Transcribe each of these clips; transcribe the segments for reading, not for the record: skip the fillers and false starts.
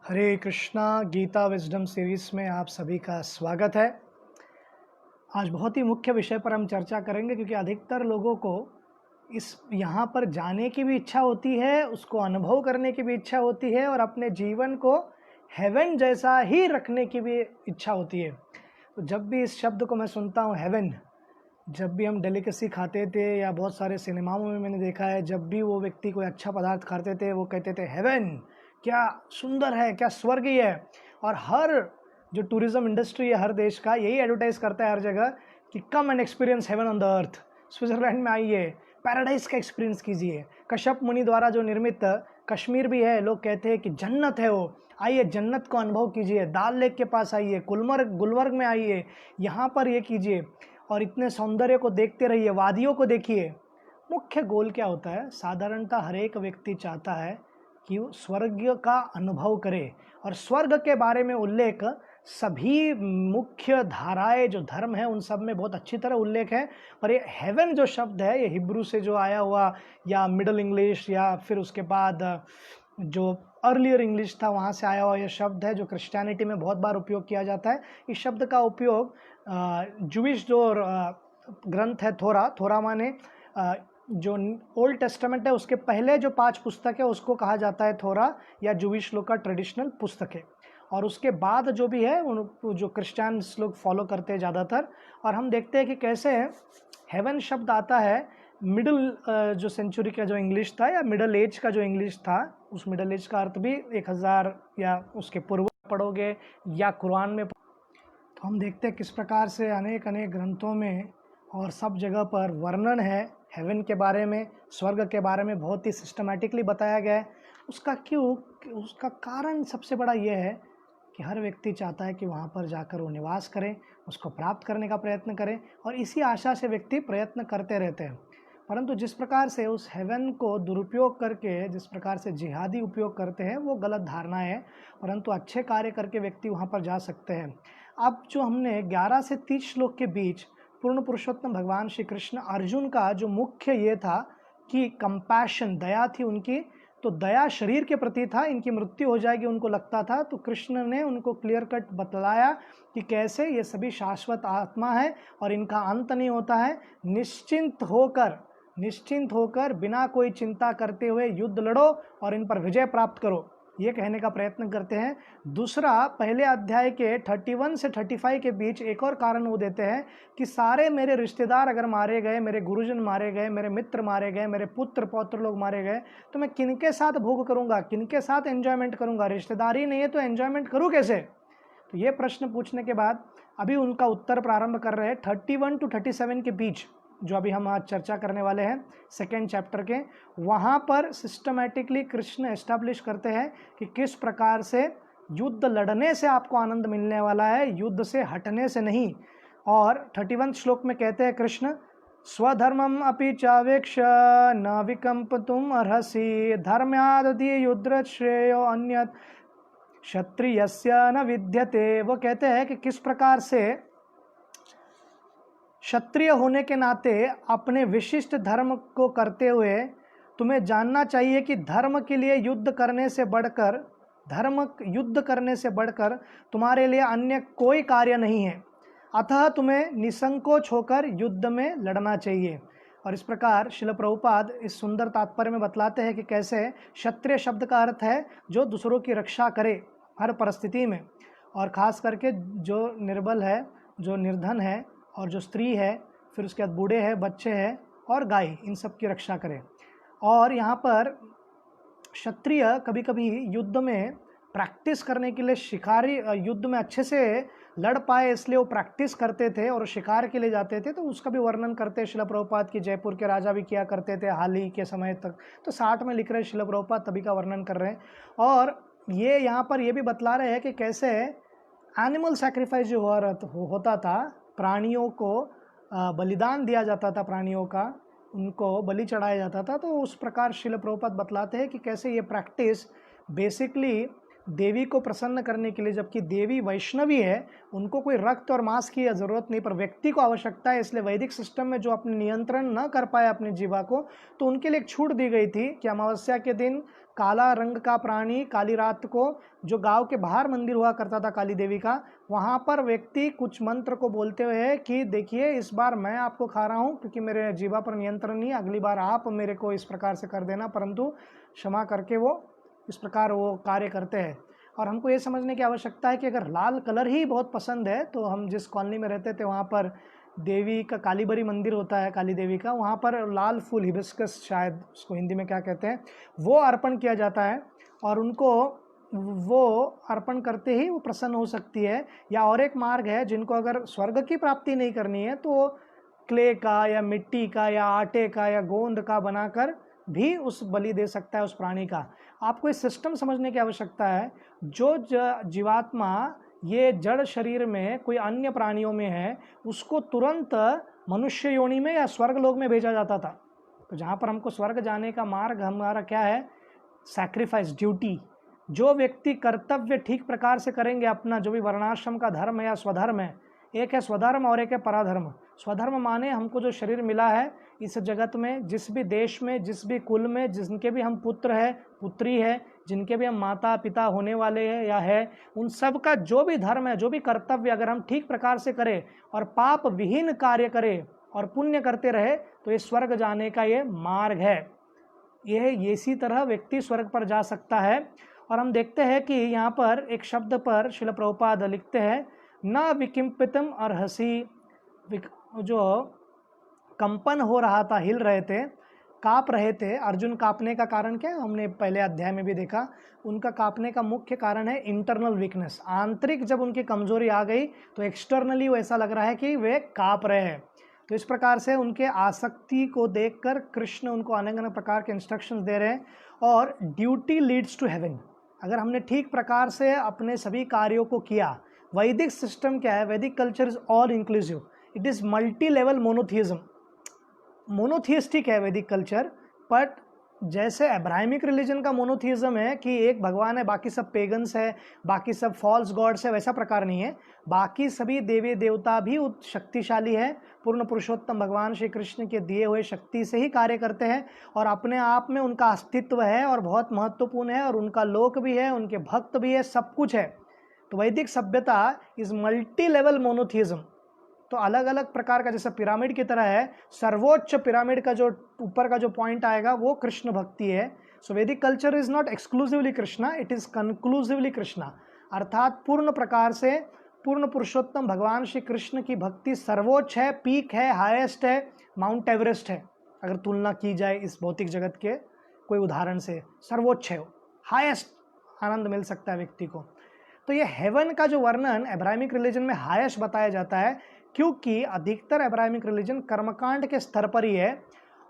हरे Krishna Gita wisdom series में आप सभी का स्वागत है। आज बहुत ही मुख्य विषय पर हम चर्चा करेंगे क्योंकि अधिकतर लोगों को इस यहाँ पर जाने की भी इच्छा होती है, उसको अनुभव करने की भी इच्छा होती है और अपने जीवन को हेवन जैसा ही रखने की भी इच्छा होती है। तो जब भी इस शब्द को मैं सुनता हूँ हेवन, जब भी हम डेलिकेसी खाते थे या बहुत सारे सिनेमाओं में मैंने देखा है, जब भी वो व्यक्ति कोई अच्छा पदार्थ खाते थे वो कहते थे हेवन, क्या सुंदर है, क्या स्वर्ग ही है। और हर जो टूरिज्म इंडस्ट्री है हर देश का यही एडवर्टाइज करता है हर जगह कि come and experience heaven on the earth. Switzerland में आइए, पैराडाइज का एक्सपीरियंस कीजिए। कश्यप मुनि द्वारा जो निर्मित कश्मीर भी है, लोग कहते हैं कि जन्नत है वो, आइए जन्नत को अनुभव कीजिए। दाल लेक के पास आइए, गुलमर्ग में आइए, यहाँ पर ये कीजिए और इतने सौंदर्य को देखते रहिए, वादियों को देखिए। मुख्य गोल क्या होता है? साधारणतः हर एक व्यक्ति चाहता है कि वो स्वर्ग का अनुभव करे और स्वर्ग के बारे में उल्लेख सभी मुख्य धाराएं जो धर्म है उन सब में बहुत अच्छी तरह उल्लेख है। और ये हेवन जो शब्द है ये हिब्रू से जो आया हुआ या मिडल इंग्लिश या फिर उसके बाद जो अर्लियर इंग्लिश था वहाँ से आया हुआ यह शब्द है जो क्रिश्चियनिटी में बहुत बार उपयोग किया जाता है। इस शब्द का उपयोग जूविश जो ग्रंथ है थोरा माने जो ओल्ड टेस्टामेंट है उसके पहले जो 5 पुस्तक है उसको कहा जाता है थोरा या जूविश लोग का ट्रेडिशनल पुस्तक है। और उसके बाद जो भी है उन जो क्रिश्चियंस लोग फॉलो करते हैं ज़्यादातर। और हम देखते हैं कि कैसे हेवन शब्द आता है मिडिल जो सेंचुरी का जो इंग्लिश था या मिडल एज का जो इंग्लिश था, उस मिडल एज का अर्थ भी 1000 या उसके पूर्व पढ़ोगे या कुरान में तो हम देखते हैं किस प्रकार से अनेक अनेक ग्रंथों में और सब जगह पर वर्णन है हेवन के बारे में, स्वर्ग के बारे में बहुत ही सिस्टमैटिकली बताया गया है। उसका कारण सबसे बड़ा ये है कि हर व्यक्ति चाहता है कि वहाँ पर जाकर वो निवास करें, उसको प्राप्त करने का प्रयत्न करें और इसी आशा से व्यक्ति प्रयत्न करते रहते हैं। परंतु जिस प्रकार से उस हेवन को दुरुपयोग करके जिस प्रकार से जिहादी उपयोग करते हैं वो गलत धारणा है। परंतु अच्छे कार्य करके व्यक्ति वहाँ पर जा सकते हैं। अब जो हमने 11 से 30 श्लोक के बीच पूर्ण पुरुषोत्तम भगवान श्री कृष्ण अर्जुन का जो मुख्य ये था कि कंपैशन, दया थी उनकी, तो दया शरीर के प्रति था, इनकी मृत्यु हो जाएगी उनको लगता था। तो कृष्ण ने उनको क्लियर कट बतलाया कि कैसे ये सभी शाश्वत आत्मा है और इनका अंत नहीं होता है। निश्चिंत होकर बिना कोई चिंता करते हुए युद्ध लड़ो और इन पर विजय प्राप्त करो, ये कहने का प्रयत्न करते हैं। दूसरा, पहले अध्याय के 31 से 35 के बीच एक और कारण वो देते हैं कि सारे मेरे रिश्तेदार अगर मारे गए, मेरे गुरुजन मारे गए, मेरे मित्र मारे गए, मेरे पुत्र पौत्र लोग मारे गए, तो मैं किनके साथ भोग करूंगा, किनके साथ एंजॉयमेंट करूंगा? रिश्तेदारी नहीं है तो एंजॉयमेंट करूँ कैसे? तो ये प्रश्न पूछने के बाद अभी उनका उत्तर प्रारंभ कर रहे हैं 31 to 37 के बीच, जो अभी हम आज चर्चा करने वाले हैं सेकेंड चैप्टर के। वहाँ पर सिस्टमैटिकली कृष्ण एस्टैब्लिश करते हैं कि किस प्रकार से युद्ध लड़ने से आपको आनंद मिलने वाला है, युद्ध से हटने से नहीं। और 31 श्लोक में कहते हैं कृष्ण, स्वधर्मम अपि चावेक्ष न विकंपतुम अर्हसि धर्म्यादि युद्ध श्रेयो अन्यत क्षत्रियस्य न विद्यते। वो कहते हैं कि किस प्रकार से क्षत्रिय होने के नाते अपने विशिष्ट धर्म को करते हुए तुम्हें जानना चाहिए कि धर्म के लिए युद्ध करने से बढ़कर तुम्हारे लिए अन्य कोई कार्य नहीं है। अतः तुम्हें निसंकोच होकर युद्ध में लड़ना चाहिए। और इस प्रकार श्रील प्रभुपाद इस सुंदर तात्पर्य में बतलाते हैं कि कैसे क्षत्रिय शब्द का अर्थ है जो दूसरों की रक्षा करे हर परिस्थिति में, और ख़ास करके जो निर्बल है, जो निर्धन है और जो स्त्री है, फिर उसके बाद बूढ़े हैं, बच्चे हैं और गाय, इन सब की रक्षा करें। और यहाँ पर क्षत्रिय कभी कभी युद्ध में प्रैक्टिस करने के लिए शिकारी युद्ध में अच्छे से लड़ पाए इसलिए वो प्रैक्टिस करते थे और शिकार के लिए जाते थे। तो उसका भी वर्णन करते हैं श्रील प्रभुपाद की, जयपुर के राजा भी किया करते थे हाल ही के समय तक। तो 60 में लिख रहे श्रील प्रभुपाद, तभी का वर्णन कर रहे हैं। और ये यहाँ पर ये भी बतला रहे हैं कि कैसे एनिमल सैक्रिफाइस जो होता था, प्राणियों को बलिदान दिया जाता था, प्राणियों का उनको बलि चढ़ाया जाता था। तो उस प्रकार श्रील प्रभुपाद बतलाते हैं कि कैसे ये प्रैक्टिस बेसिकली देवी को प्रसन्न करने के लिए, जबकि देवी वैष्णवी है, उनको कोई रक्त और मांस की ज़रूरत नहीं, पर व्यक्ति को आवश्यकता है। इसलिए वैदिक सिस्टम में जो अपने नियंत्रण न कर पाए अपनी जीवा को, तो उनके लिए एक छूट दी गई थी कि अमावस्या के दिन काला रंग का प्राणी काली रात को, जो गांव के बाहर मंदिर हुआ करता था काली देवी का, वहां पर व्यक्ति कुछ मंत्र को बोलते हुए कि देखिए इस बार मैं आपको खा रहा हूं क्योंकि मेरे जीवा पर नियंत्रण नहीं है, अगली बार आप मेरे को इस प्रकार से कर देना, परंतु क्षमा करके वो इस प्रकार वो कार्य करते हैं। और हमको ये समझने की आवश्यकता है कि अगर लाल कलर ही बहुत पसंद है, तो हम जिस कॉलोनी में रहते थे वहाँ पर देवी का कालीबरी मंदिर होता है, काली देवी का, वहाँ पर लाल फूल, हिबिस्कस शायद उसको हिंदी में क्या कहते हैं, वो अर्पण किया जाता है और उनको वो अर्पण करते ही वो प्रसन्न हो सकती है। या और एक मार्ग है, जिनको अगर स्वर्ग की प्राप्ति नहीं करनी है तो क्ले का या मिट्टी का या आटे का या गोंद का बनाकर भी उस बलि दे सकता है उस प्राणी का। आपको इस सिस्टम समझने की आवश्यकता है। जो जीवात्मा ये जड़ शरीर में कोई अन्य प्राणियों में है, उसको तुरंत मनुष्य योनि में या स्वर्ग लोक में भेजा जाता था। तो जहाँ पर हमको स्वर्ग जाने का मार्ग हमारा क्या है, सैक्रिफाइस, ड्यूटी। जो व्यक्ति कर्तव्य ठीक प्रकार से करेंगे, अपना जो भी वर्णाश्रम का धर्म है या स्वधर्म है, एक है स्वधर्म और एक है पराधर्म। स्वधर्म माने हमको जो शरीर मिला है इस जगत में, जिस भी देश में, जिस भी कुल में, जिनके भी हम पुत्र है पुत्री है, जिनके भी हम माता पिता होने वाले हैं या है, उन सब का जो भी धर्म है, जो भी कर्तव्य अगर हम ठीक प्रकार से करें और पाप विहीन कार्य करें और पुण्य करते रहे, तो ये स्वर्ग जाने का ये मार्ग है। यह इसी तरह व्यक्ति स्वर्ग पर जा सकता है। और हम देखते हैं कि यहाँ पर एक शब्द पर श्रील प्रभुपाद लिखते हैं, न विकिंपितम और हंसी, जो कंपन हो रहा था, हिल रहे थे, काँप रहे थे। अर्जुन काँपने का कारण क्या है, हमने पहले अध्याय में भी देखा। उनका काँपने का मुख्य कारण है इंटरनल वीकनेस। आंतरिक जब उनकी कमजोरी आ गई तो एक्सटर्नली वो ऐसा लग रहा है कि वे काँप रहे हैं। तो इस प्रकार से उनके आसक्ति को देखकर कृष्ण उनको अनेक अनेक प्रकार के इंस्ट्रक्शंस दे रहे हैं। और ड्यूटी लीड्स टू हेवन। अगर हमने ठीक प्रकार से अपने सभी कार्यों को किया, वैदिक सिस्टम क्या है, Vedic culture is all inclusive, it is multi level monotheism. Monotheistic है वैदिक कल्चर, बट जैसे अब्राहमिक रिलीजन का मोनोथियज्म है कि एक भगवान है, बाकी सब पेगन्स है, बाकी सब फॉल्स गॉड्स है, वैसा प्रकार नहीं है। बाकी सभी देवी देवता भी शक्तिशाली है, पूर्ण पुरुषोत्तम भगवान श्री कृष्ण के दिए हुए शक्ति से ही कार्य करते हैं और अपने आप में उनका अस्तित्व है और बहुत महत्वपूर्ण है और उनका लोक भी है, उनके भक्त भी है, सब कुछ है। तो वैदिक सभ्यता इज मल्टी लेवल मोनोथियज्म। तो अलग अलग प्रकार का, जैसे पिरामिड की तरह है, सर्वोच्च पिरामिड का जो ऊपर का जो पॉइंट आएगा वो कृष्ण भक्ति है। सो वैदिक culture is not exclusively Krishna, it is conclusively Krishna. अर्थात पूर्ण प्रकार से पूर्ण पुरुषोत्तम भगवान श्री कृष्ण की भक्ति सर्वोच्च है, पीक है, हाईएस्ट है, माउंट एवरेस्ट है। अगर तुलना की जाए इस भौतिक जगत के कोई उदाहरण से, सर्वोच्च है, हाईएस्ट आनंद मिल सकता है व्यक्ति को। तो ये हेवन का जो वर्णन अब्राहमिक रिलीजन में हाईएस्ट बताया जाता है, क्योंकि अधिकतर अब्राहमिक रिलीजन कर्मकांड के स्तर पर ही है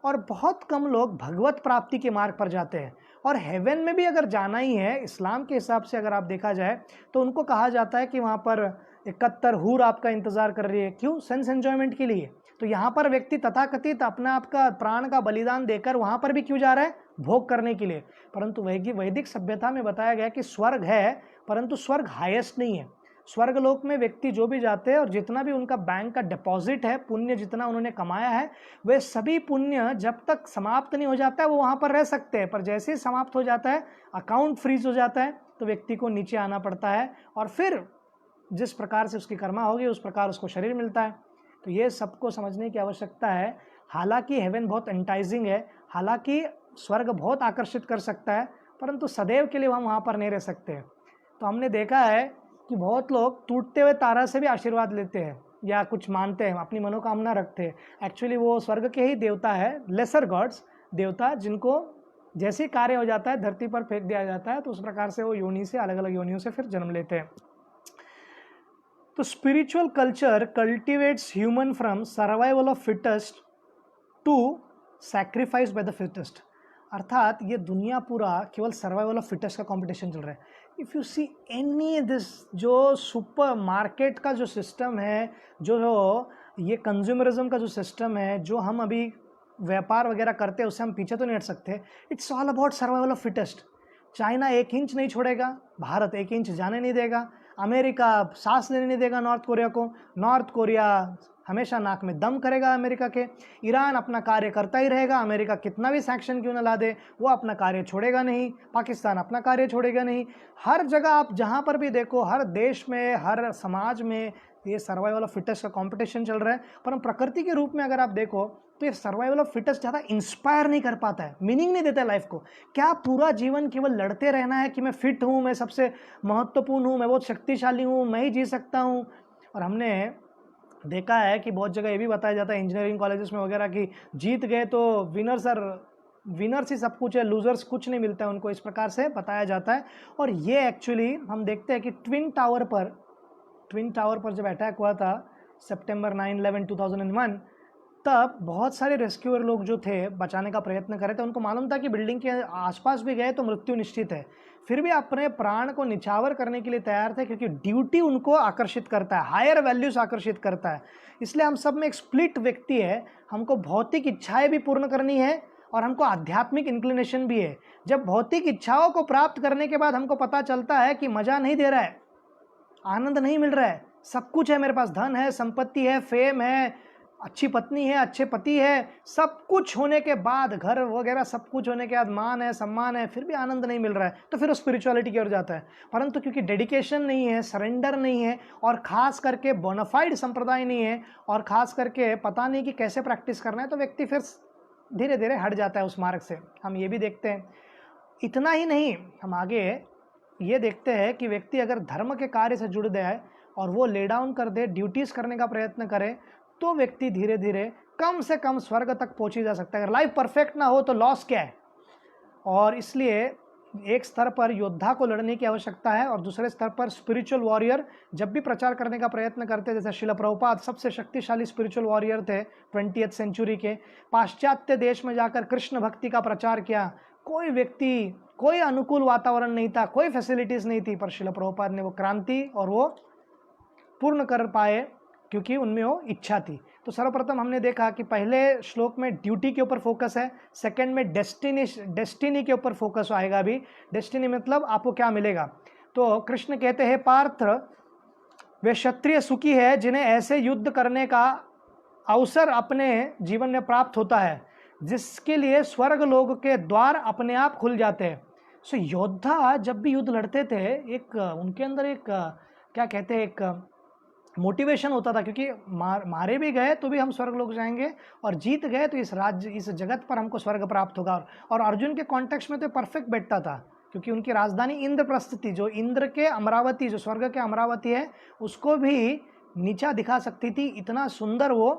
और बहुत कम लोग भगवत प्राप्ति के मार्ग पर जाते हैं। और हेवन में भी अगर जाना ही है, इस्लाम के हिसाब से अगर आप देखा जाए, तो उनको कहा जाता है कि वहाँ पर 71 हूर आपका इंतजार कर रही है। क्यों? सेंस एंजॉयमेंट के लिए। तो यहाँ पर व्यक्ति तथाकथित अपने आप का प्राण का बलिदान देकर वहाँ पर भी क्यों जा रहा है? भोग करने के लिए। परंतु वैदिक सभ्यता में बताया गया कि स्वर्ग है, परंतु स्वर्ग हाईएस्ट नहीं है। स्वर्ग लोक में व्यक्ति जो भी जाते हैं और जितना भी उनका बैंक का डिपॉजिट है, पुण्य जितना उन्होंने कमाया है, वे सभी पुण्य जब तक समाप्त नहीं हो जाता है वो वहाँ पर रह सकते हैं। पर जैसे ही समाप्त हो जाता है, अकाउंट फ्रीज हो जाता है, तो व्यक्ति को नीचे आना पड़ता है और फिर जिस प्रकार से उसकी कर्मा होगी उस प्रकार उसको शरीर मिलता है। तो ये सबको समझने की आवश्यकता है। हालांकि हेवन बहुत एंटाइजिंग है, हालांकि स्वर्ग बहुत आकर्षित कर सकता है, परंतु सदैव के लिए हम वहाँ पर नहीं रह सकते। तो हमने देखा है कि बहुत लोग टूटते हुए तारा से भी आशीर्वाद लेते हैं या कुछ मानते हैं, अपनी मनोकामना रखते हैं। एक्चुअली वो स्वर्ग के ही देवता है, लेसर गॉड्स, देवता, जिनको जैसे कार्य हो जाता है धरती पर फेंक दिया जाता है, तो उस प्रकार से वो योनि से, अलग अलग योनियों से फिर जन्म लेते हैं। तो spiritual culture cultivates human from survival of fittest to sacrifice by the fittest. अर्थात ये दुनिया पूरा केवल सर्वाइवल ऑफ फिटेस्ट का कंपटीशन चल रहा है। If you see any this, जो सुपर मार्केट का जो सिस्टम है, जो ये कंज्यूमरिज्म का जो सिस्टम है, जो हम अभी व्यापार वगैरह करते हैं, उससे हम पीछे तो नहीं हट सकते। It's all about survival of fittest. China 1 inch नहीं छोड़ेगा, भारत 1 इंच जाने नहीं देगा, अमेरिका सांस लेने नहीं देगा नॉर्थ कोरिया को, नॉर्थ कोरिया हमेशा नाक में दम करेगा अमेरिका के, ईरान अपना कार्य करता ही रहेगा, अमेरिका कितना भी सैंक्शन क्यों ना ला दे वो अपना कार्य छोड़ेगा नहीं, पाकिस्तान अपना कार्य छोड़ेगा नहीं। हर जगह आप जहाँ पर भी देखो, हर देश में, हर समाज में ये सर्वाइवल ऑफ फिटेस्ट का कंपटीशन चल रहा है। पर हम प्रकृति के रूप में अगर आप देखो तो ये सर्वाइवल ऑफ फिटेस्ट ज़्यादा इंस्पायर नहीं कर पाता है, मीनिंग नहीं देता है लाइफ को। क्या पूरा जीवन केवल लड़ते रहना है कि मैं फिट हूँ, मैं सबसे महत्वपूर्ण हूँ, मैं बहुत शक्तिशाली हूँ, मैं ही जी सकता हूँ। और हमने देखा है कि बहुत जगह ये भी बताया जाता है इंजीनियरिंग कॉलेजेस में वगैरह कि जीत गए तो विनर्स ही सब कुछ है, लूजर्स कुछ नहीं मिलता है उनको, इस प्रकार से बताया जाता है। और ये एक्चुअली हम देखते हैं कि ट्विन टावर पर जब अटैक हुआ था सितंबर 9/11/2001, तब बहुत सारे रेस्क्यूअर लोग जो थे बचाने का प्रयत्न कर रहे थे, उनको मालूम था कि बिल्डिंग के आसपास भी गए तो मृत्यु निश्चित है, फिर भी अपने प्राण को निछावर करने के लिए तैयार थे, क्योंकि ड्यूटी उनको आकर्षित करता है, हायर वैल्यूज आकर्षित करता है। इसलिए हम सब में एक स्प्लिट व्यक्ति है, हमको भौतिक इच्छाएं भी पूर्ण करनी है और हमको आध्यात्मिक इंक्लिनेशन भी है। जब भौतिक इच्छाओं को प्राप्त करने के बाद हमको पता चलता है कि मजा नहीं दे रहा है, आनंद नहीं मिल रहा है, सब कुछ है मेरे पास, धन है, संपत्ति है, फेम है, अच्छी पत्नी है, अच्छे पति है, सब कुछ होने के बाद, घर वगैरह सब कुछ होने के बाद, मान है, सम्मान है, फिर भी आनंद नहीं मिल रहा है, तो फिर वो स्पिरिचुअलिटी की ओर जाता है। परंतु क्योंकि डेडिकेशन नहीं है, सरेंडर नहीं है, और खास करके बोनाफाइड संप्रदाय नहीं है, और खास करके पता नहीं कि कैसे प्रैक्टिस करना है, तो व्यक्ति फिर धीरे धीरे हट जाता है उस मार्ग से। हम ये भी देखते हैं। इतना ही नहीं, हम आगे ये देखते हैं कि व्यक्ति अगर धर्म के कार्य से जुड़ जाए और वो ले डाउन कर दे, ड्यूटीज करने का प्रयत्न करे, तो व्यक्ति धीरे धीरे कम से कम स्वर्ग तक पहुंची जा सकता है। अगर लाइफ परफेक्ट ना हो तो लॉस क्या है। और इसलिए एक स्तर पर योद्धा को लड़ने की आवश्यकता है और दूसरे स्तर पर स्पिरिचुअल वॉरियर जब भी प्रचार करने का प्रयत्न करते, जैसे श्रील प्रभुपाद सबसे शक्तिशाली स्पिरिचुअल वॉरियर थे 20th सेंचुरी के, पाश्चात्य देश में जाकर कृष्ण भक्ति का प्रचार किया। कोई व्यक्ति, कोई अनुकूल वातावरण नहीं था, कोई फैसिलिटीज नहीं थी, पर श्रील प्रभुपाद ने वो क्रांति और वो पूर्ण कर पाए क्योंकि उनमें वो इच्छा थी। तो सर्वप्रथम हमने देखा कि पहले श्लोक में ड्यूटी के ऊपर फोकस है, सेकंड में डेस्टिनी के ऊपर फोकस आएगा। अभी डेस्टिनी मतलब आपको क्या मिलेगा। तो कृष्ण कहते हैं, पार्थ वे क्षत्रिय सुखी है जिन्हें ऐसे युद्ध करने का अवसर अपने जीवन में प्राप्त होता है जिसके लिए स्वर्ग लोक के द्वार अपने आप खुल जाते हैं। सो योद्धा जब भी युद्ध लड़ते थे, एक उनके अंदर एक क्या कहते हैं, एक मोटिवेशन होता था, क्योंकि मारे भी गए तो भी हम स्वर्ग लोक जाएंगे और जीत गए तो इस जगत पर हमको स्वर्ग प्राप्त होगा। और अर्जुन के कॉन्टेक्स्ट में तो परफेक्ट बैठता था, क्योंकि उनकी राजधानी इंद्रप्रस्थ थी, जो इंद्र के अमरावती, जो स्वर्ग के अमरावती है, उसको भी नीचा दिखा सकती थी। इतना सुंदर वो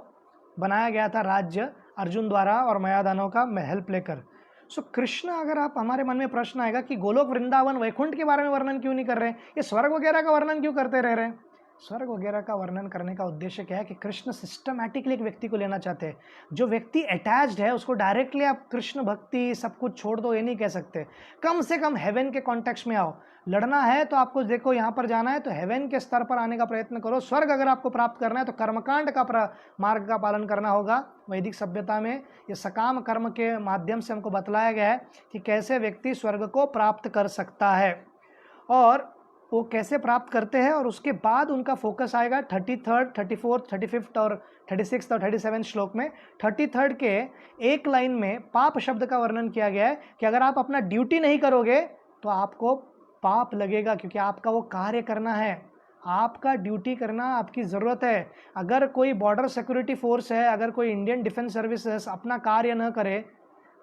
बनाया गया था राज्य अर्जुन द्वारा और मायादानों का हेल्प लेकर। सो कृष्ण, अगर आप हमारे मन में प्रश्न आएगा कि गोलोक वृंदावन वैकुंठ के बारे में वर्णन क्यों नहीं कर रहे, ये स्वर्ग वगैरह का वर्णन क्यों करते रह रहे हैं। स्वर्ग वगैरह का वर्णन करने का उद्देश्य क्या है कि कृष्ण सिस्टमैटिकली एक व्यक्ति को लेना चाहते हैं। जो व्यक्ति अटैच्ड है उसको डायरेक्टली आप कृष्ण भक्ति सब कुछ छोड़ दो, ये नहीं कह सकते। कम से कम हेवन के कॉन्टेक्स्ट में आओ। लड़ना है तो आपको देखो यहाँ पर जाना है तो हेवन के स्तर पर आने का प्रयत्न करो। स्वर्ग अगर आपको प्राप्त करना है तो कर्मकांड का मार्ग का पालन करना होगा। वैदिक सभ्यता में ये सकाम कर्म के माध्यम से हमको बतलाया गया है कि कैसे व्यक्ति स्वर्ग को प्राप्त कर सकता है और वो कैसे प्राप्त करते हैं। और उसके बाद उनका फोकस आएगा 33rd, 34th, 35th और 36th और 37th श्लोक में। 33rd के एक लाइन में पाप शब्द का वर्णन किया गया है कि अगर आप अपना ड्यूटी नहीं करोगे तो आपको पाप लगेगा, क्योंकि आपका वो कार्य करना है, आपका ड्यूटी करना आपकी ज़रूरत है। अगर कोई बॉर्डर सिक्योरिटी फोर्स है, अगर कोई इंडियन डिफेंस सर्विसेज अपना कार्य न करे,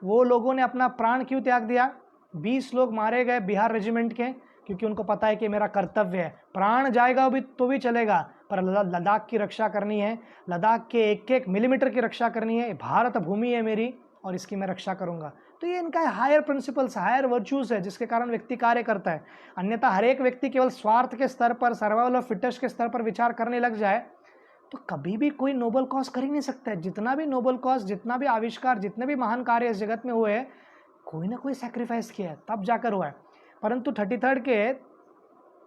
वो लोगों ने अपना प्राण क्यों त्याग दिया। 20 लोग मारे गए बिहार रेजिमेंट के, क्योंकि उनको पता है कि मेरा कर्तव्य है। प्राण जाएगा भी तो भी चलेगा, पर लद्दाख की रक्षा करनी है, लद्दाख के एक एक मिलीमीटर की रक्षा करनी है। भारत भूमि है मेरी और इसकी मैं रक्षा करूंगा। तो ये इनका हायर प्रिंसिपल्स, हायर वर्च्यूज है, जिसके कारण व्यक्ति कार्य करता है। अन्यथा हर एक व्यक्ति केवल स्वार्थ के स्तर पर, सर्वाइवल ऑफ फिटेस्ट के स्तर पर विचार करने लग जाए तो कभी भी कोई नोबल कॉज कर ही नहीं सकता है। जितना भी नोबल कॉज, जितना भी आविष्कार, जितने भी महान कार्य इस जगत में हुए हैं, कोई ना कोई सैक्रिफाइस किया है, तब जाकर हुआ है। परंतु 33rd के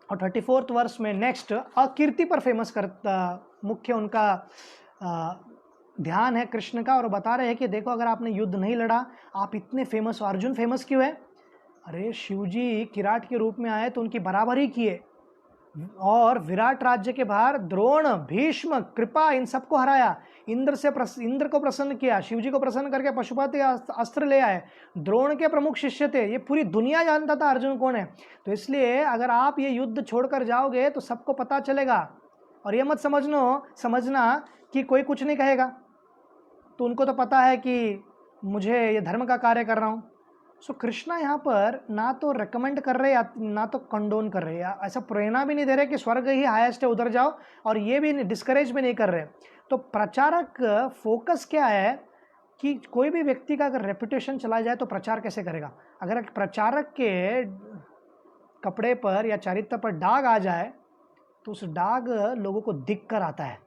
और 34th वर्ष में नेक्स्ट अकीर्ति पर फेमस करता, मुख्य उनका ध्यान है कृष्ण का, और बता रहे हैं कि देखो अगर आपने युद्ध नहीं लड़ा, आप इतने फेमस हो। अर्जुन फेमस क्यों है? अरे शिव जी किराट के रूप में आए तो उनकी बराबरी किए और विराट राज्य के बाहर द्रोण, भीष्म, कृपा इन सबको हराया। इंद्र को प्रसन्न किया, शिव जी को प्रसन्न करके पशुपति अस्त्र ले आए। द्रोण के प्रमुख शिष्य थे, ये पूरी दुनिया जानता था अर्जुन कौन है। तो इसलिए अगर आप ये युद्ध छोड़कर जाओगे तो सबको पता चलेगा। और ये मत समझना कि कोई कुछ नहीं कहेगा, तो उनको तो पता है कि मुझे ये धर्म का कार्य कर रहा हूँ। सो कृष्णा यहाँ पर ना तो रेकमेंड कर रहे ना तो कंडोन कर रहे, ऐसा प्रेरणा भी नहीं दे रहे कि स्वर्ग ही हाईएस्ट है उधर जाओ, और ये भी डिस्करेज भी नहीं कर रहे। तो प्रचारक फोकस क्या है कि कोई भी व्यक्ति का अगर रेपुटेशन चला जाए तो प्रचार कैसे करेगा। अगर प्रचारक के कपड़े पर या चरित्र पर दाग आ जाए तो उस दाग लोगों को दिख कर आता है।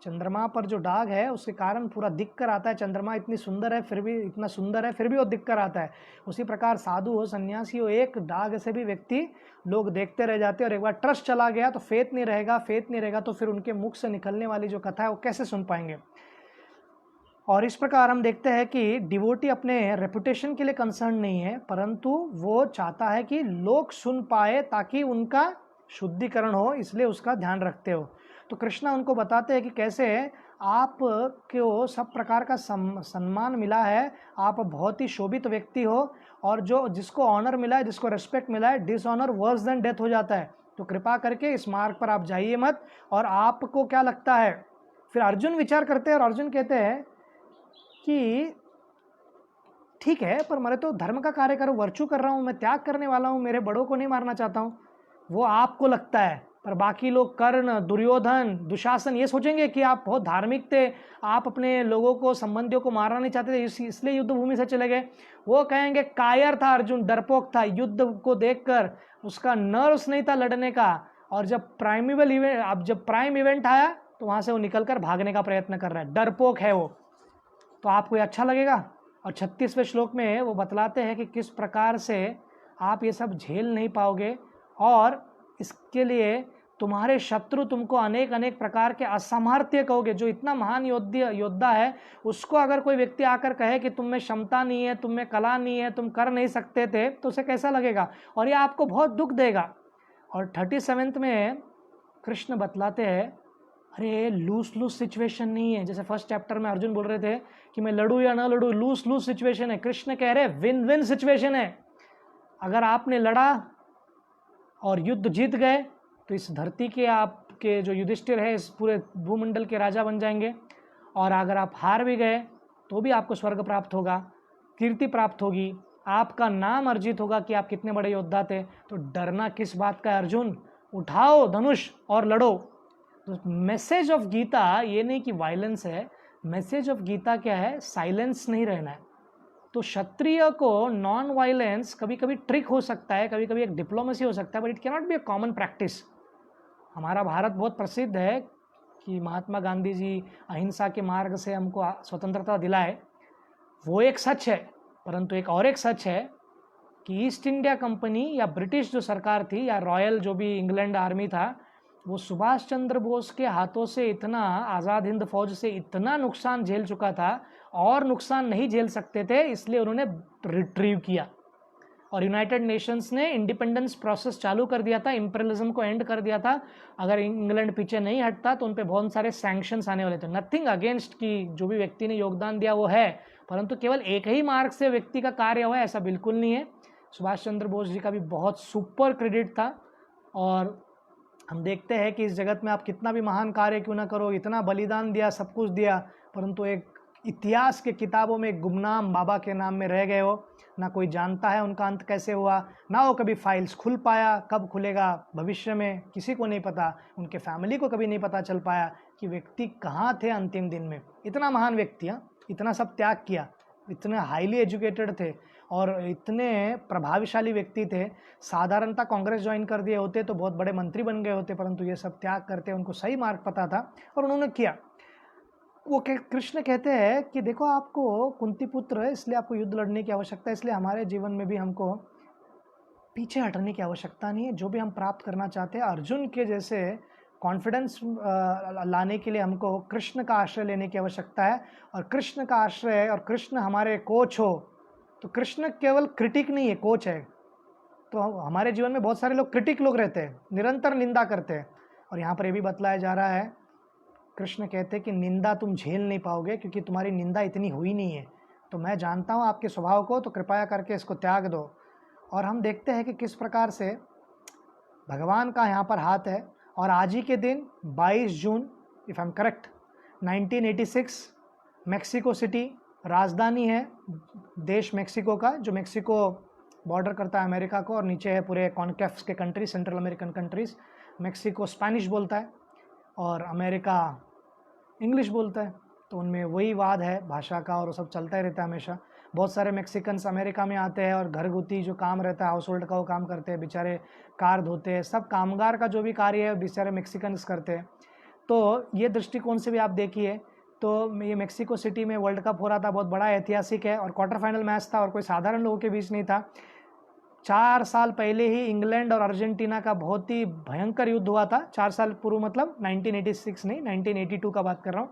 चंद्रमा पर जो दाग है उसके कारण पूरा दिख कर आता है। चंद्रमा इतना सुंदर है फिर भी वो दिख कर आता है। उसी प्रकार साधु हो, सन्यासी हो, एक दाग से भी व्यक्ति लोग देखते रह जाते हैं। और एक बार ट्रस्ट चला गया तो फेथ नहीं रहेगा तो फिर उनके मुख से निकलने वाली जो कथा है वो कैसे सुन पाएंगे। और इस प्रकार हम देखते हैं कि डिवोटी अपने रेपुटेशन के लिए कंसर्न नहीं है, परंतु वो चाहता है कि लोग सुन पाए ताकि उनका शुद्धिकरण हो, इसलिए उसका ध्यान रखते हो। तो कृष्णा उनको बताते हैं कि कैसे आपको सब प्रकार का सम्मान मिला है, आप बहुत ही शोभित व्यक्ति हो, और जो जिसको ऑनर मिला है, जिसको रेस्पेक्ट मिला है, डिसऑनर वर्स देन डेथ हो जाता है। तो कृपा करके इस मार्ग पर आप जाइए मत। और आपको क्या लगता है, फिर अर्जुन विचार करते हैं और अर्जुन कहते हैं कि ठीक है, पर मैं तो धर्म का कार्य करूँ, वर्चू कर रहा हूँ, मैं त्याग करने वाला हूँ, मेरे बड़ों को नहीं मारना चाहता हूँ। वो आपको लगता है, पर बाकी लोग कर्ण, दुर्योधन, दुशासन ये सोचेंगे कि आप बहुत धार्मिक थे, आप अपने लोगों को, संबंधियों को मारना नहीं चाहते थे, इसलिए युद्ध भूमि से चले गए। वो कहेंगे कायर था अर्जुन, डरपोक था, युद्ध को देखकर उसका नर्व्स नहीं था लड़ने का, और जब प्राइम इवेंट आया तो वहां से वो निकलकर भागने का प्रयत्न कर रहा है, डरपोक है वो। तो आपको ये अच्छा लगेगा। और 36वें श्लोक में वो बतलाते हैं कि किस प्रकार से आप ये सब झेल नहीं पाओगे, और इसके लिए तुम्हारे शत्रु तुमको अनेक अनेक प्रकार के असमर्थ्य कहोगे। जो इतना महान योद्धा है, उसको अगर कोई व्यक्ति आकर कहे कि तुम में क्षमता नहीं है, तुम में कला नहीं है, तुम कर नहीं सकते थे, तो उसे कैसा लगेगा, और ये आपको बहुत दुख देगा। और 37 में कृष्ण बतलाते हैं, अरे लूज सिचुएशन नहीं है। जैसे फर्स्ट चैप्टर में अर्जुन बोल रहे थे कि मैं लड़ूं या ना लड़ूं, लूज सिचुएशन है। कृष्ण कह रहे विन विन सिचुएशन है। अगर आपने लड़ा और युद्ध जीत गए तो इस धरती के आपके जो युधिष्ठिर है, इस पूरे भूमंडल के राजा बन जाएंगे। और अगर आप हार भी गए तो भी आपको स्वर्ग प्राप्त होगा, कीर्ति प्राप्त होगी, आपका नाम अर्जित होगा कि आप कितने बड़े योद्धा थे। तो डरना किस बात का है अर्जुन, उठाओ धनुष और लड़ो। तो मैसेज ऑफ गीता ये नहीं कि वायलेंस है, मैसेज ऑफ गीता क्या है, साइलेंस नहीं रहना है। तो क्षत्रिय को नॉन वायलेंस कभी कभी ट्रिक हो सकता है, कभी कभी एक डिप्लोमेसी हो सकता है, but it can not be a common practice. हमारा भारत बहुत प्रसिद्ध है कि महात्मा गांधी जी अहिंसा के मार्ग से हमको स्वतंत्रता दिलाए, वो एक सच है। परंतु एक सच है कि ईस्ट इंडिया कंपनी या ब्रिटिश जो सरकार थी या रॉयल जो भी इंग्लैंड आर्मी था, वो सुभाष चंद्र बोस के हाथों से इतना, आज़ाद हिंद फौज से इतना नुकसान झेल चुका था, और नुकसान नहीं झेल सकते थे, इसलिए उन्होंने रिट्रीव किया। और यूनाइटेड नेशंस ने इंडिपेंडेंस प्रोसेस चालू कर दिया था, इंपीरियलिज्म को एंड कर दिया था। अगर इंग्लैंड पीछे नहीं हटता तो उन पे बहुत सारे सैंक्शंस आने वाले थे। नथिंग अगेंस्ट कि जो भी व्यक्ति ने योगदान दिया वो है, परंतु केवल एक ही मार्ग से व्यक्ति का कार्य हुआ ऐसा बिल्कुल नहीं है। सुभाष चंद्र बोस जी का भी बहुत सुपर क्रेडिट था। और हम देखते हैं कि इस जगत में आप कितना भी महान कार्य क्यों ना करो, इतना बलिदान दिया, सब कुछ दिया, परंतु एक इतिहास के किताबों में एक गुमनाम बाबा के नाम में रह गए हो। ना कोई जानता है उनका अंत कैसे हुआ, ना वो कभी फाइल्स खुल पाया, कब खुलेगा भविष्य में किसी को नहीं पता। उनके फैमिली को कभी नहीं पता चल पाया कि व्यक्ति कहाँ थे अंतिम दिन में। इतना महान व्यक्ति, इतना सब त्याग किया, इतने हाईली एजुकेटेड थे और इतने प्रभावशाली व्यक्ति थे। साधारणतः कांग्रेस ज्वाइन कर दिए होते तो बहुत बड़े मंत्री बन गए होते, परंतु ये सब त्याग करते, उनको सही मार्ग पता था और उन्होंने किया। वो कृष्ण कहते हैं कि देखो, आपको कुंती पुत्र है इसलिए आपको युद्ध लड़ने की आवश्यकता है, इसलिए हमारे जीवन में भी हमको पीछे हटने की आवश्यकता नहीं है। जो भी हम प्राप्त करना चाहते हैं, अर्जुन के जैसे कॉन्फिडेंस लाने के लिए हमको कृष्ण का आश्रय लेने की आवश्यकता है। और कृष्ण का आश्रय, और कृष्ण हमारे कोच हो, तो कृष्ण केवल क्रिटिक नहीं है, कोच है। तो हमारे जीवन में बहुत सारे लोग क्रिटिक लोग रहते हैं, निरंतर निंदा करते हैं। और यहाँ पर ये भी बतलाया जा रहा है, कृष्ण कहते हैं कि निंदा तुम झेल नहीं पाओगे क्योंकि तुम्हारी निंदा इतनी हुई नहीं है। तो मैं जानता हूँ आपके स्वभाव को, तो कृपया करके इसको त्याग दो। और हम देखते हैं कि किस प्रकार से भगवान का यहाँ पर हाथ है। और आज ही के दिन 22 जून, if I am correct, 1986, Mexico City राजधानी है देश मेक्सिको का, जो मेक्सिको बॉर्डर करता है अमेरिका को, और नीचे है पूरे कॉन्केफ्स के country, central American countries. Mexico Spanish बोलता है और अमेरिका इंग्लिश बोलता है, तो उनमें वही वाद है भाषा का, और वो सब चलता ही रहता है हमेशा। बहुत सारे मेक्सिकन्स अमेरिका में आते हैं और घरगुती जो काम रहता है, हाउस होल्ड का, वो काम करते हैं, बेचारे कार धोते हैं, सब कामगार का जो भी कार्य है बेचारे मेक्सिकन्स करते हैं। तो ये दृष्टिकोण से भी आप देखिए, तो ये मेक्सिको सिटी में वर्ल्ड कप हो रहा था, बहुत बड़ा ऐतिहासिक है, और क्वार्टर फाइनल मैच था और कोई साधारण लोगों के बीच नहीं था। 4 साल पहले ही इंग्लैंड और अर्जेंटीना का बहुत ही भयंकर युद्ध हुआ था। 4 साल पूर्व, मतलब 1986 नहीं, 1982 का बात कर रहा हूँ।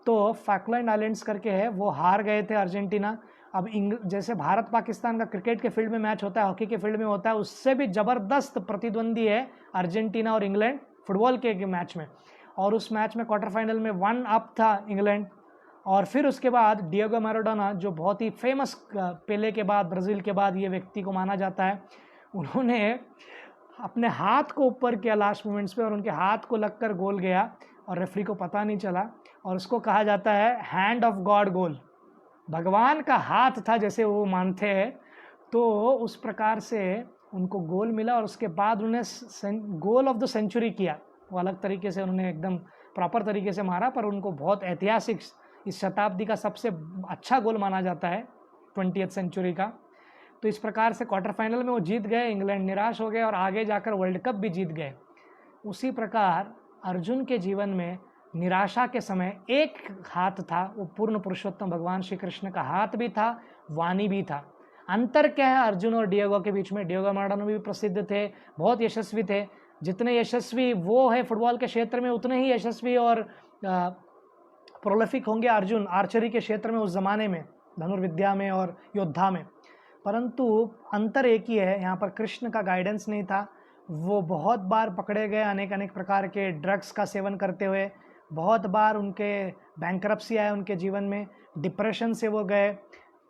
तो फैकलैंड आइलैंड्स करके है, वो हार गए थे अर्जेंटीना। अब जैसे भारत पाकिस्तान का क्रिकेट के फील्ड में मैच होता है, हॉकी के फील्ड में होता है, उससे भी ज़बरदस्त प्रतिद्वंदी है अर्जेंटीना और इंग्लैंड फुटबॉल के मैच में। और उस मैच में क्वार्टर फाइनल में 1 अप था इंग्लैंड। और फिर उसके बाद डिएगो मैराडोना, जो बहुत ही फेमस, पेले के बाद, ब्राज़ील के बाद ये व्यक्ति को माना जाता है, उन्होंने अपने हाथ को ऊपर किया लास्ट मोमेंट्स पे, और उनके हाथ को लगकर गोल गया और रेफरी को पता नहीं चला, और उसको कहा जाता है हैंड ऑफ गॉड गोल। भगवान का हाथ था जैसे वो मानते हैं, तो उस प्रकार से उनको गोल मिला। और उसके बाद उन्होंने गोल ऑफ द सेंचुरी किया। वो अलग तरीके से उन्होंने एकदम प्रॉपर तरीके से मारा, पर उनको बहुत ऐतिहासिक, इस शताब्दी का सबसे अच्छा गोल माना जाता है 20th सेंचुरी का। तो इस प्रकार से क्वार्टर फाइनल में वो जीत गए, इंग्लैंड निराश हो गए और आगे जाकर वर्ल्ड कप भी जीत गए। उसी प्रकार अर्जुन के जीवन में निराशा के समय एक हाथ था, वो पूर्ण पुरुषोत्तम भगवान श्री कृष्ण का हाथ भी था, वाणी भी था। अंतर क्या है अर्जुन और डिएगो के बीच में? डिएगो मैराडोना भी प्रसिद्ध थे, बहुत यशस्वी थे। जितने यशस्वी वो है फुटबॉल के क्षेत्र में, उतने ही यशस्वी और प्रोलिफिक होंगे अर्जुन आर्चरी के क्षेत्र में, उस ज़माने में, धनुर्विद्या में और योद्धा में। परंतु अंतर एक ही है, यहाँ पर कृष्ण का गाइडेंस नहीं था। वो बहुत बार पकड़े गए अनेक अनेक प्रकार के ड्रग्स का सेवन करते हुए, बहुत बार उनके बैंकरप्सी आया उनके जीवन में, डिप्रेशन से वो गए।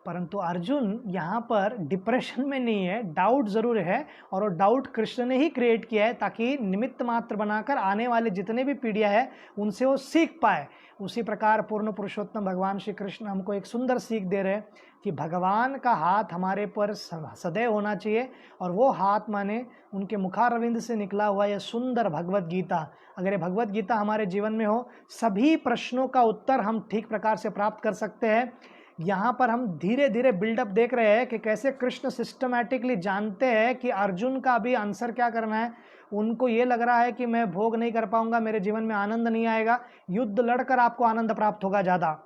परंतु अर्जुन यहाँ पर डिप्रेशन में नहीं है, डाउट ज़रूर है, और वो डाउट कृष्ण ने ही क्रिएट किया है ताकि निमित्त मात्र बनाकर आने वाले जितने भी पीढ़ियाँ हैं उनसे वो सीख पाए। उसी प्रकार पूर्ण पुरुषोत्तम भगवान श्री कृष्ण हमको एक सुंदर सीख दे रहे हैं कि भगवान का हाथ हमारे पर सदैव होना चाहिए, और वो हाथ माने उनके मुखारविंद से निकला हुआ यह सुंदर भगवत गीता। अगर ये भगवत गीता हमारे जीवन में हो, सभी प्रश्नों का उत्तर हम ठीक प्रकार से प्राप्त कर सकते हैं। यहाँ पर हम धीरे धीरे बिल्डअप देख रहे हैं कि कैसे कृष्ण सिस्टमैटिकली जानते हैं कि अर्जुन का अभी आंसर क्या करना है। उनको ये लग रहा है कि मैं भोग नहीं कर पाऊंगा, मेरे जीवन में आनंद नहीं आएगा, युद्ध लड़कर आपको आनंद प्राप्त होगा ज़्यादा,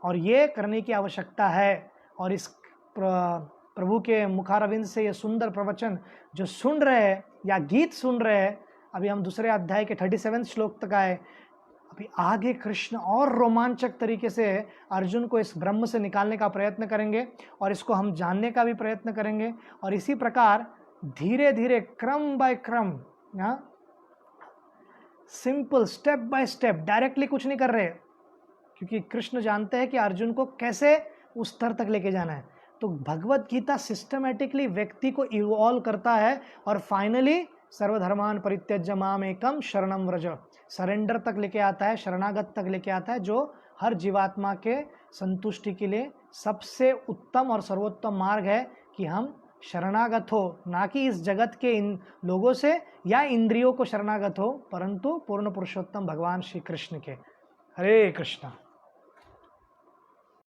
और ये करने की आवश्यकता है। और इस प्रभु के मुखारविंद से ये सुंदर प्रवचन जो सुन रहे हैं या गीत सुन रहे हैं, अभी हम दूसरे अध्याय के 37वें श्लोक तक आए। अभी आगे कृष्ण और रोमांचक तरीके से अर्जुन को इस ब्रह्म से निकालने का प्रयत्न करेंगे, और इसको हम जानने का भी प्रयत्न करेंगे। और इसी प्रकार धीरे धीरे, क्रम बाय क्रम, simple, step by step, directly कुछ नहीं कर रहे, क्योंकि कृष्ण जानते हैं कि अर्जुन को कैसे उस स्तर तक लेके जाना है। तो भगवत गीता सिस्टमेटिकली व्यक्ति को इवॉल्व करता है, और फाइनली सर्वधर्मान परित्यज्य मामेकम शरणम व्रज, सरेंडर तक लेके आता है, शरणागत तक लेके आता है, जो हर जीवात्मा के संतुष्टि के लिए सबसे उत्तम और सर्वोत्तम मार्ग है कि हम शरणागत हो, ना कि इस जगत के इन लोगों से या इंद्रियों को शरणागत हो, परंतु पूर्ण पुरुषोत्तम भगवान श्री कृष्ण के। हरे कृष्णा।